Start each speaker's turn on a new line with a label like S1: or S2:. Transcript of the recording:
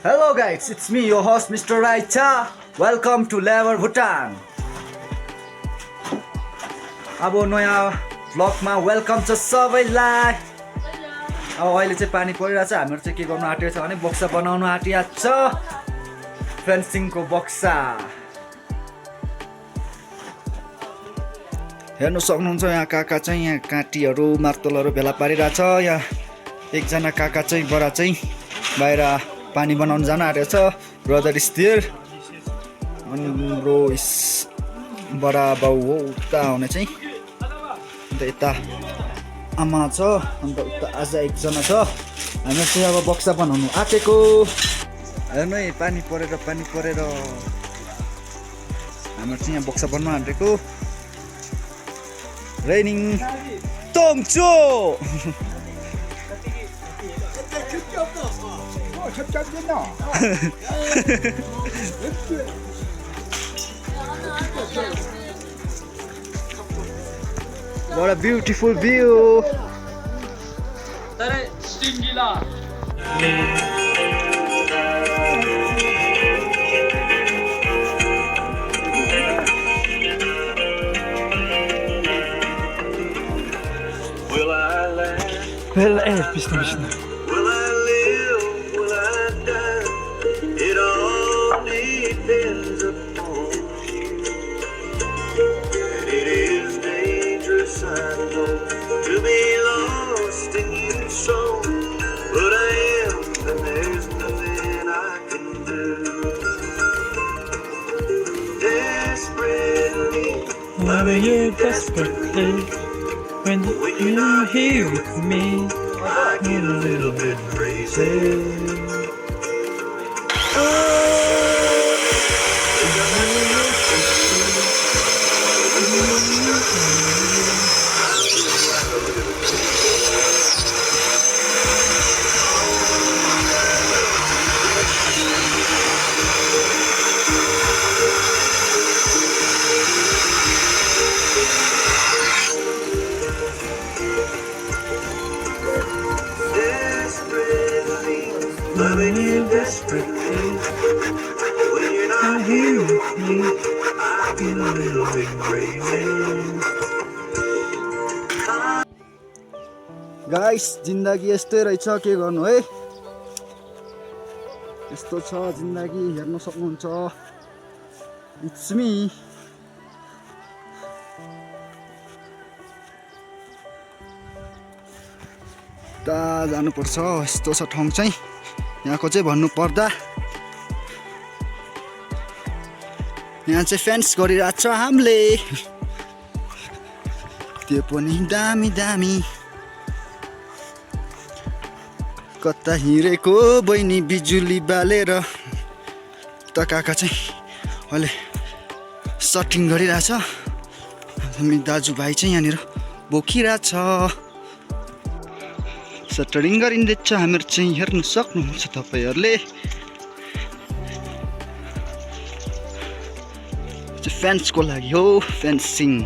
S1: Hello guys, it's me, your host Mr. Raicha. Welcome to Lever Bhutan. अब नयाँ भ्लगमा welcome छ सबैलाई। अब अहिले चाहिँ पानी परिरहेछ, हामीहरु चाहिँ के गर्न आँटेको छ भने बक्सा बनाउन आँटिएको छ। फेन्सिङको बक्सा हेर्नु सक्नुहुन्छ। यहाँ काका चाहिँ यहाँ काटीहरु मार्तलहरु भेला पारिरहेछ। यहाँ एकजना काका चाहिँ बडा चाहिँ बाहिर पानी बनाउन जान आँटेको छ। ब्रदर इज देयर अनि ब्रो इज बडा बाउ हो उता आउने चाहिँ। अन्त यता आमा छ, अन्त उता आज एकजना छ। हामी चाहिँ अब बक्सा बनाउनु आँटेको। हेर्नु है पानी परेर हाम्रो चाहिँ यहाँ बक्सा बनाउन आँटेको। रेनिङ टोङचो What a beautiful view.
S2: Well, pista.
S3: Will I live? Will I die? It all depends upon you. And it is dangerous, I know, to be lost in you so. But I am, and there's nothing I can do. Desperately,
S2: Loving you desperately. When you're here with me,
S3: I get a little bit crazy. Loving you desperately. When you're not here with me, I get a little bit crazy.
S1: Guys जिन्दगी यस्तै रहेछ, के गर्नु है। यस्तो छ जिन्दगी, हेर्न सक्नुहुन्छ। It's me. ता जानुपर्छ, यस्तो छ ठाउँ चाहिँ। यहाँको चाहिँ भन्नु पर्दा यहाँ चाहिँ फेन्स गरिरहेको छ हामीले। त्यो पनि दामी दामी। कता हिँडेको बहिनी बिजुली बालेर। त काका चाहिँ अहिले सटिङ गरिरहेछ। हामी दाजुभाइ चाहिँ यहाँनिर बोकिरहेछ। सटरिङ गरिँदैछ हामीहरू चाहिँ, हेर्न सक्नुहुन्छ तपाईहरुले। फेन्सको लागि हो, फेन्सिङ।